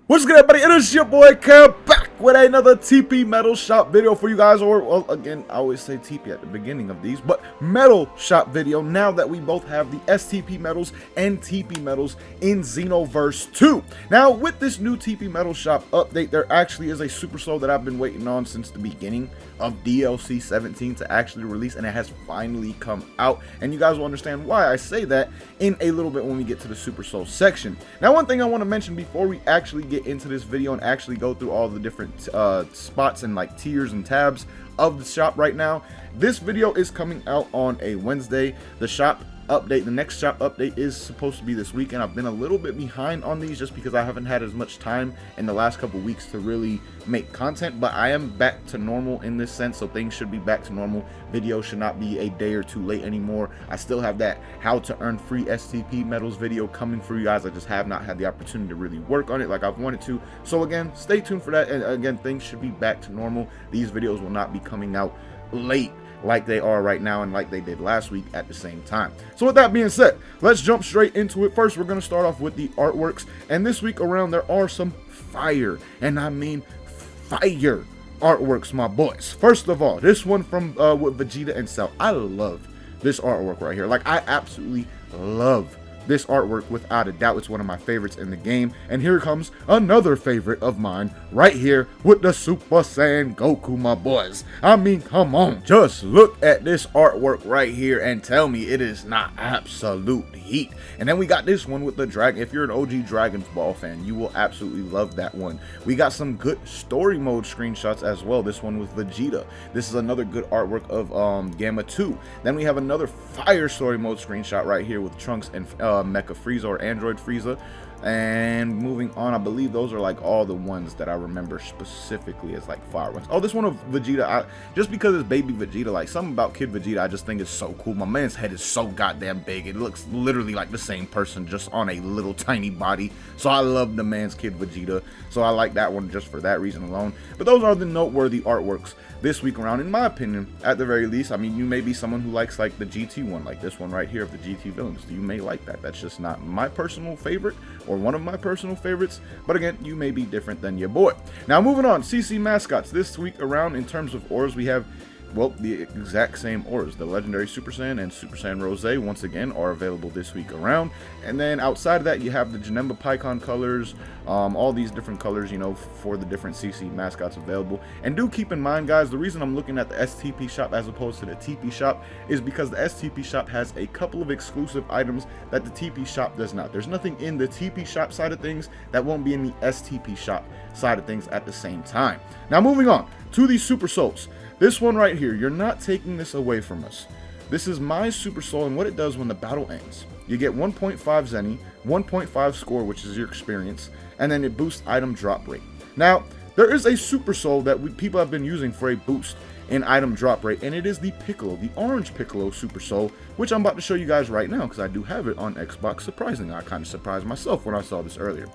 What's good, everybody? It is your boy Cal back with another TP Metal Shop video for you guys. Or, well, again, I always say TP at the beginning of these, but Metal Shop video now that we both have the STP Metals and TP Metals in Xenoverse 2. Now, with this new TP Metal Shop update, there actually is a Super Soul that I've been waiting on since the beginning of DLC 17 to actually release, and it has finally come out. And you guys will understand why I say that in a little bit when we get to the Super Soul section. Now, one thing I want to mention before we actually get into this video and actually go through all the different spots and like tiers and tabs of the shop right now, this video is coming out on a Wednesday. The shop update, the next shop update, is supposed to be this week, and I've been a little bit behind on these just because I haven't had as much time in the last couple weeks to really make content, but I am back to normal in this sense, so things should be back to normal. Video should not be a day or two late anymore. I still have that how to earn free STP medals video coming for you guys. I just have not had the opportunity to really work on it like I've wanted to, so again, stay tuned for that. And again, things should be back to normal. These videos will not be coming out late like they are right now and like they did last week at the same time. So with that being said, let's jump straight into it. First, we're going to start off with the artworks, and this week around there are some fire, and I mean fire artworks, my boys. First of all, this one from with Vegeta and Cell. I love this artwork right here. Like, I absolutely love this artwork without a doubt. It's one of my favorites in the game. And here comes another favorite of mine right here with the Super Saiyan Goku, my boys. I mean, come on, just look at this artwork right here and tell me it is not absolute heat. And then we got this one with the dragon. If you're an OG Dragon Ball fan, you will absolutely love that one. We got some good story mode screenshots as well. This one with Vegeta. This is another good artwork of Gamma 2. Then we have another fire story mode screenshot right here with Trunks and Mecha Frieza or Android Frieza. And moving on, I believe those are like all the ones that I remember specifically as like fire ones. Oh, this one of Vegeta, just because it's baby Vegeta, like something about Kid Vegeta I just think is so cool. My man's head is so goddamn big. It looks literally like the same person just on a little tiny body. So I love the man's Kid Vegeta, so I like that one just for that reason alone. But those are the noteworthy artworks this week around, in my opinion, at the very least. I mean, you may be someone who likes like the GT one, like this one right here of the GT villains. You may like that. That's just not my personal favorite, or one of my personal favorites, but again, you may be different than your boy. Now, moving on, CC mascots this week around. In terms of auras, we have, well, the exact same auras. The legendary Super Saiyan and Super Saiyan Rose once again are available this week around. And then outside of that, you have the Janemba Pycon colors, all these different colors, you know, for the different CC mascots available. And do keep in mind, guys, the reason I'm looking at the STP shop as opposed to the TP shop is because the STP shop has a couple of exclusive items that the TP shop does not. There's nothing in the TP shop side of things that won't be in the STP shop side of things at the same time. Now, moving on to these Super Souls. This one right here, you're not taking this away from us. This is my Super Soul, and what it does when the battle ends. You get 1.5 Zeni, 1.5 score, which is your experience, and then it boosts item drop rate. Now, there is a Super Soul that people have been using for a boost in item drop rate, and it is the Piccolo, the orange Piccolo Super Soul, which I'm about to show you guys right now because I do have it on Xbox. Surprisingly, I kind of surprised myself when I saw this earlier.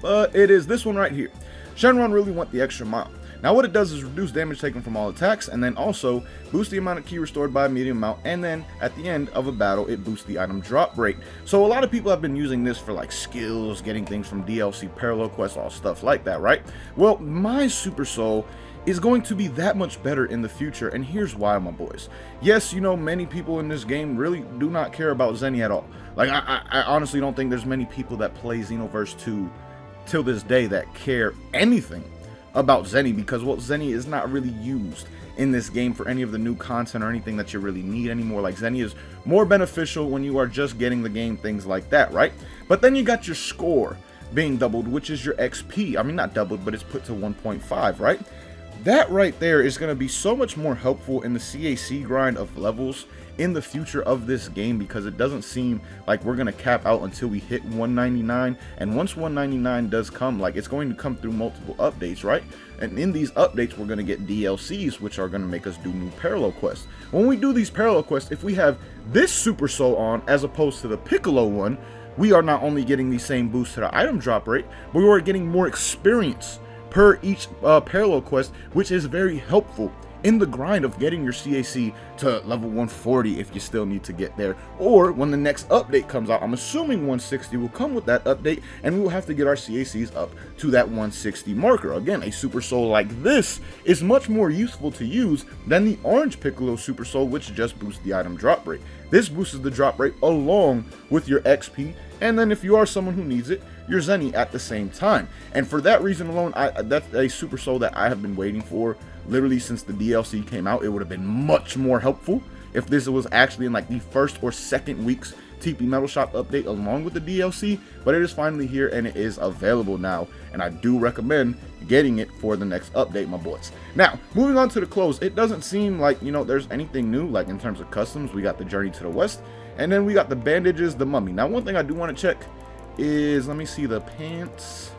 But it is this one right here. Shenron really went the extra mile. Now, what it does is reduce damage taken from all attacks, and then also boost the amount of ki restored by a medium amount, and then at the end of a battle, it boosts the item drop rate. So a lot of people have been using this for like skills, getting things from DLC, parallel quests, all stuff like that, right? Well, my Super Soul is going to be that much better in the future, and here's why, my boys. Yes, you know, many people in this game really do not care about Zeni at all. Like, I honestly don't think there's many people that play Xenoverse 2 till this day that care anything about Zeni, because, well, Zeni is not really used in this game for any of the new content or anything that you really need anymore. Like, Zeni is more beneficial when you are just getting the game, things like that, right? But then you got your score being doubled, which is your XP. I mean, not doubled, but it's put to 1.5, right? That right there is going to be so much more helpful in the CAC grind of levels in the future of this game, because it doesn't seem like we're going to cap out until we hit 199. And once 199 does come, like, it's going to come through multiple updates, right? And in these updates, we're going to get DLCs, which are going to make us do new parallel quests. When we do these parallel quests, if we have this Super Soul on as opposed to the Piccolo one, we are not only getting the same boost to the item drop rate, but we are getting more experience per each parallel quest, which is very helpful in the grind of getting your CAC to level 140 if you still need to get there, or when the next update comes out. I'm assuming 160 will come with that update, and we will have to get our CACs up to that 160 marker. Again, a Super Soul like this is much more useful to use than the Orange Piccolo Super Soul, which just boosts the item drop rate. This boosts the drop rate along with your XP, and then if you are someone who needs it, your Zeni at the same time. And for that reason alone, that's a Super Soul that I have been waiting for literally since the DLC came out. It would have been much more helpful if this was actually in like the first or second week's TP Metal Shop update along with the DLC, but it is finally here and it is available now, and I do recommend getting it for the next update, my boys. Now, moving on to the clothes, it doesn't seem like, you know, there's anything new, like in terms of customs. We got the Journey to the West, and then we got the bandages, the mummy. Now, one thing I do want to check is, let me see the pants.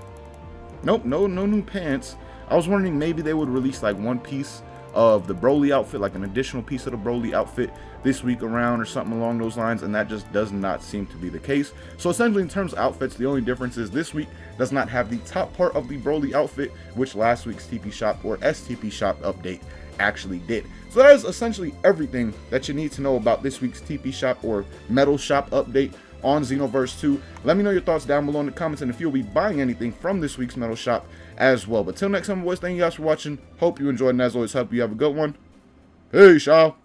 Nope, no new pants. I was wondering maybe they would release like one piece of the Broly outfit, like an additional piece of the Broly outfit this week around or something along those lines, and that just does not seem to be the case. So essentially, in terms of outfits, the only difference is this week does not have the top part of the Broly outfit, which last week's TP Shop or STP Shop update actually did. So that is essentially everything that you need to know about this week's TP Shop or Metal Shop update on Xenoverse 2. Let me know your thoughts down below in the comments, and if you'll be buying anything from this week's Metal Shop as well. But till next time, boys, thank you guys for watching. Hope you enjoyed, and as always, hope you have a good one. Peace, y'all.